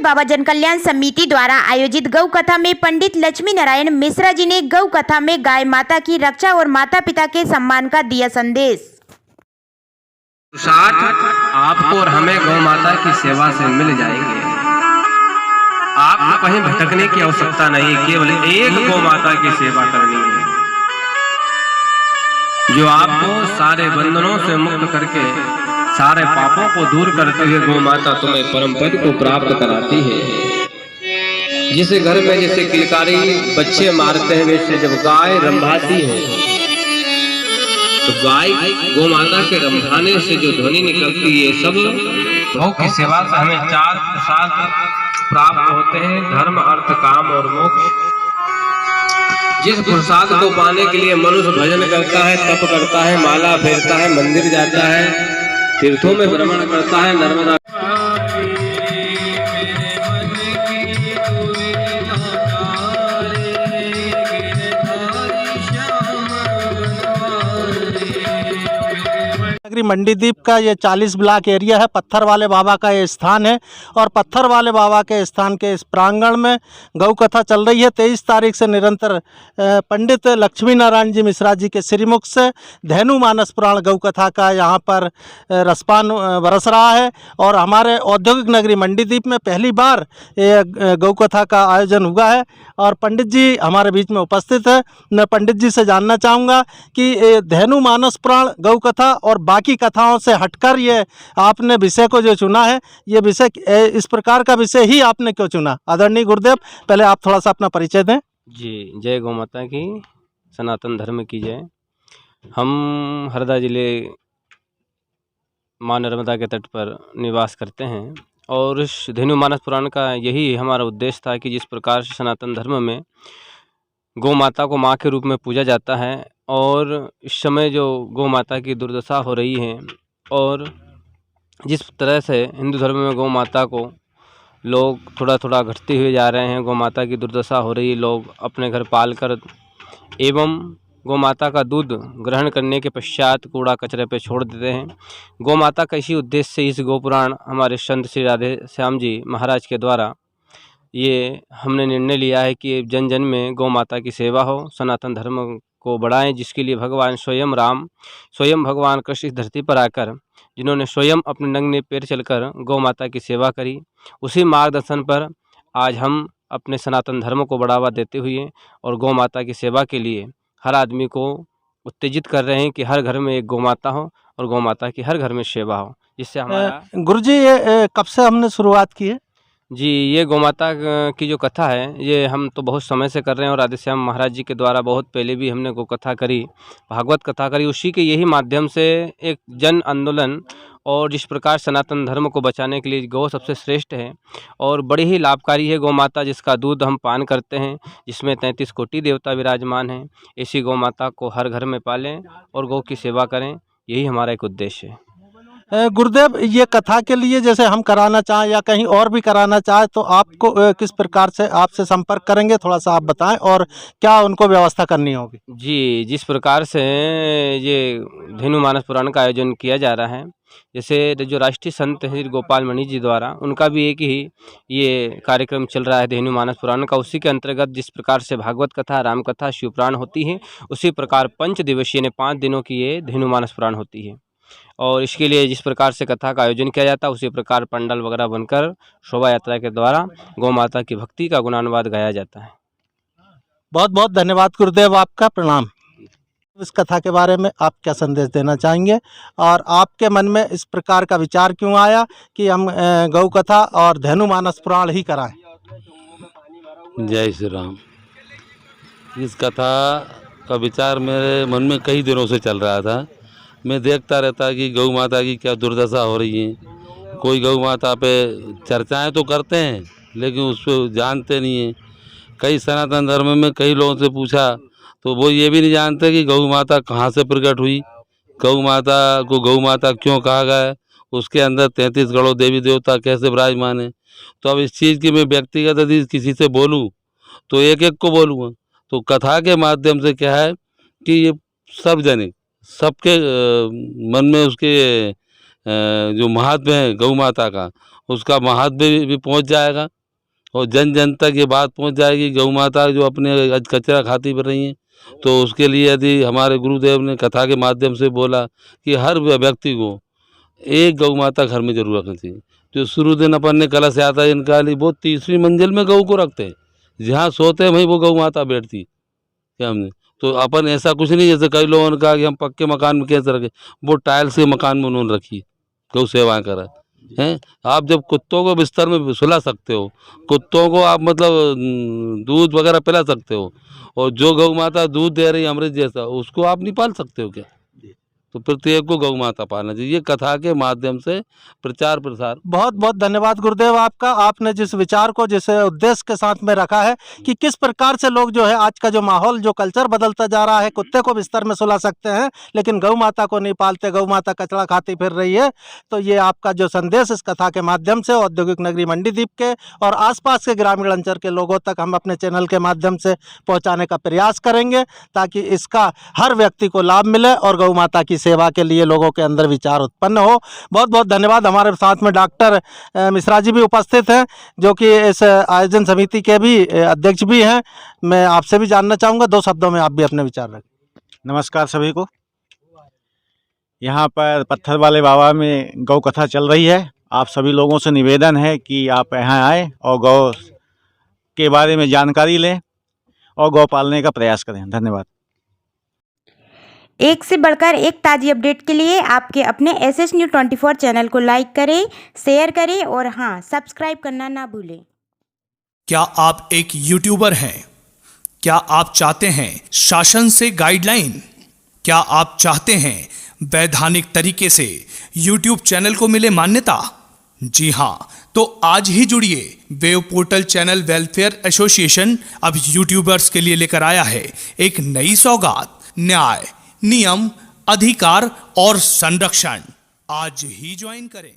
बाबा जन कल्याण समिति द्वारा आयोजित गौ कथा में पंडित लक्ष्मी नारायण मिश्रा जी ने गौ कथा में गाय माता की रक्षा और माता पिता के सम्मान का दिया संदेश। आपको और हमें गौ माता की सेवा से मिल जाएंगे। आपको कहीं भटकने की आवश्यकता नहीं, केवल एक गौ माता की सेवा करनी है, जो आपको सारे बंधनों से मुक्त करके सारे पापों को दूर करते हुए गौ माता तुम्हें परम पद को प्राप्त कराती है। जिस घर में जैसे किलकारी बच्चे मारते हैं, वैसे जब गाय रंभाती है तो गाय गौ माता के रंभाने से जो ध्वनि निकलती है, सब गौ की सेवा से हमें 4 प्रसाद प्राप्त होते हैं, धर्म अर्थ काम और मोक्ष। जिस प्रसाद को पाने के लिए मनुष्य भजन करता है, तप करता है, माला फेरता है, मंदिर जाता है, तीर्थों में भ्रमण करता है, नर्मदा मंडीदीप का ये 40 ब्लॉक एरिया है। पत्थर वाले बाबा का ये स्थान है और पत्थर वाले बाबा के स्थान के इस प्रांगण में गौ कथा चल रही है। 23 तारीख से निरंतर पंडित लक्ष्मी नारायण जी मिश्रा जी के श्रीमुख से धेनु मानस पुराण गौ कथा का यहाँ पर रसपान बरस रहा है और हमारे औद्योगिक नगरी मंडीदीप में पहली बार ये गौ कथा का आयोजन हुआ है और पंडित जी हमारे बीच में उपस्थित है। मैं पंडित जी से जानना चाहूँगा कि धेनु मानस पुराण गौ कथा और बाकी कथाओं से हटकर ये आपने विषय को जो चुना है, ये विषय इस प्रकार का विषय ही आपने क्यों चुना? आदरणीय गुरुदेव, पहले आप थोड़ा सा अपना परिचय दें। जी, जय गौ माता की, सनातन धर्म की जय। हम हरदा जिले माँ नर्मदा के तट पर निवास करते हैं और इस धेनु मानस पुराण का यही हमारा उद्देश्य था कि जिस प्रकार से सनातन धर्म में गौ माता को माँ के रूप में पूजा जाता है और इस समय जो गौ माता की दुर्दशा हो रही है और जिस तरह से हिंदू धर्म में गौ माता को लोग थोड़ा थोड़ा घटते हुए जा रहे हैं, गौ माता की दुर्दशा हो रही है, लोग अपने घर पाल कर एवं गौ माता का दूध ग्रहण करने के पश्चात कूड़ा कचरे पे छोड़ देते हैं। गौ माता का इसी उद्देश्य से इस गौ पुराण हमारे संत श्री राधे श्याम जी महाराज के द्वारा ये हमने निर्णय लिया है कि जन जन में गौ माता की सेवा हो, सनातन धर्म को बढ़ाएं, जिसके लिए भगवान स्वयं राम, स्वयं भगवान कृष्ण इस धरती पर आकर जिन्होंने स्वयं अपने नंगे पैर चलकर गौ माता की सेवा करी, उसी मार्गदर्शन पर आज हम अपने सनातन धर्म को बढ़ावा देते हुए और गौ माता की सेवा के लिए हर आदमी को उत्तेजित कर रहे हैं कि हर घर में एक गौ माता हो और गौ माता की हर घर में सेवा हो, जिससे हमारा गुरुजी ये कब से हमने शुरुआत की है? जी, ये गौ माता की जो कथा है ये हम तो बहुत समय से कर रहे हैं और राधेश्याम महाराज जी के द्वारा बहुत पहले भी हमने गौ कथा करी, भागवत कथा करी। उसी के यही माध्यम से एक जन आंदोलन और जिस प्रकार सनातन धर्म को बचाने के लिए गौ सबसे श्रेष्ठ है और बड़ी ही लाभकारी है गौ माता, जिसका दूध हम पान करते हैं, जिसमें 33 कोटि देवता विराजमान हैं। ऐसी गौ माता को हर घर में पालें और गौ की सेवा करें, यही हमारा एक उद्देश्य है। गुरुदेव, ये कथा के लिए जैसे हम कराना चाहें या कहीं और भी कराना चाहें तो आपको किस प्रकार से आपसे संपर्क करेंगे, थोड़ा सा आप बताएं और क्या उनको व्यवस्था करनी होगी? जी, जिस प्रकार से ये धेनु मानस पुराण का आयोजन किया जा रहा है, जैसे जो राष्ट्रीय संत श्री गोपाल मणि जी द्वारा उनका भी एक ही ये कार्यक्रम चल रहा है धेनु मानस पुराण का, उसी के अंतर्गत जिस प्रकार से भागवत कथा, राम कथा, शिव पुराण होती है, उसी प्रकार 5 दिवसीय 5 दिनों की ये धेनु मानस पुराण होती है और इसके लिए जिस प्रकार से कथा का आयोजन किया जाता है उसी प्रकार पंडाल वगैरह बनकर शोभा यात्रा के द्वारा गौ माता की भक्ति का गुणानुवाद गाया जाता है। बहुत बहुत धन्यवाद गुरुदेव, आपका प्रणाम। इस कथा के बारे में आप क्या संदेश देना चाहेंगे और आपके मन में इस प्रकार का विचार क्यों आया कि हम गौ कथा और धेनु मानस पुराण ही कराएं? जय श्री राम। इस कथा का विचार मेरे मन में कई दिनों से चल रहा था। मैं देखता रहता कि गौ माता की क्या दुर्दशा हो रही है। कोई गौ माता पे चर्चाएं तो करते हैं लेकिन उसको जानते नहीं हैं। कई सनातन धर्म में कई लोगों से पूछा तो वो ये भी नहीं जानते कि गौ माता कहाँ से प्रकट हुई, गौ माता को गौ माता क्यों कहा गया, उसके अंदर 33 करोड़ देवी देवता कैसे विराजमान है। तो अब इस चीज़ की मैं व्यक्तिगत यदि किसी से बोलूँ तो एक एक को बोलूँगा। तो कथा के माध्यम से क्या है कि ये सब जने सबके मन में उसके जो महात्म्य है गौ माता का, उसका महात्म्य भी पहुंच जाएगा और जन जन तक ये बात पहुंच जाएगी। गौ माता जो अपने आज कचरा खाती फिर रही हैं, तो उसके लिए यदि हमारे गुरुदेव ने कथा के माध्यम से बोला कि हर व्यक्ति को एक गौ माता घर में जरूर रखनी चाहिए। जो शुरू दिन अपन ने कलश यात्रा निकाली, वो 3वीं मंजिल में गऊ को रखते हैं, जहाँ सोते हैं वहीं वो गौ माता बैठती क्या हमने। तो अपन ऐसा कुछ नहीं जैसे कई लोगों ने कहा कि हम पक्के मकान में कैसे रखें, वो टाइल्स के मकान में उन्होंने रखी, गौ सेवाएं करा हैं। आप जब कुत्तों को बिस्तर में सुला सकते हो, कुत्तों को आप मतलब दूध वगैरह पिला सकते हो, और जो गौ माता दूध दे रही है अमृत जैसा, उसको आप नहीं पाल सकते हो क्या? तो प्रत्येक को गौ माता पालना चाहिए। ये कथा के माध्यम से प्रचार प्रसार। बहुत बहुत धन्यवाद गुरुदेव आपका। आपने जिस विचार को जिस उद्देश्य के साथ में रखा है कि किस प्रकार से लोग जो है आज का जो माहौल जो कल्चर बदलता जा रहा है, कुत्ते को बिस्तर में सुला सकते हैं लेकिन गौ माता को नहीं पालते, गौ माता कचरा खाती फिर रही है। तो ये आपका जो संदेश इस कथा के माध्यम से औद्योगिक नगरी मंडीदीप के और आसपास के ग्रामीण अंचल के लोगों तक हम अपने चैनल के माध्यम से पहुँचाने का प्रयास करेंगे, ताकि इसका हर व्यक्ति को लाभ मिले और गौ माता की सेवा के लिए लोगों के अंदर विचार उत्पन्न हो। बहुत बहुत धन्यवाद। हमारे साथ में डॉक्टर मिश्रा जी भी उपस्थित हैं, जो कि इस आयोजन समिति के भी अध्यक्ष भी हैं। मैं आपसे भी जानना चाहूँगा, 2 शब्दों में आप भी अपने विचार रखें। नमस्कार सभी को। यहाँ पर पत्थर वाले बाबा में गौ कथा चल रही है। आप सभी लोगों से निवेदन है कि आप यहाँ आएँ और गौ के बारे में जानकारी लें और गौ पालने का प्रयास करें। धन्यवाद। एक से बढ़कर एक ताज़ी अपडेट के लिए आपके अपने SS News 24 चैनल को लाइक करें, शेयर करें और हाँ, सब्सक्राइब करना ना भूलें। क्या आप एक यूट्यूबर हैं? क्या आप चाहते हैं शासन से गाइडलाइन? क्या आप चाहते हैं वैधानिक तरीके से YouTube चैनल को मिले मान्यता? जी हाँ, तो आज ही जुड़िए। Web portal channel welfare association अब यूट्यूबर्स के लिए लेकर आया है एक नई सौगात, न्याय, नियम, अधिकार और संरक्षण। आज ही ज्वाइन करें।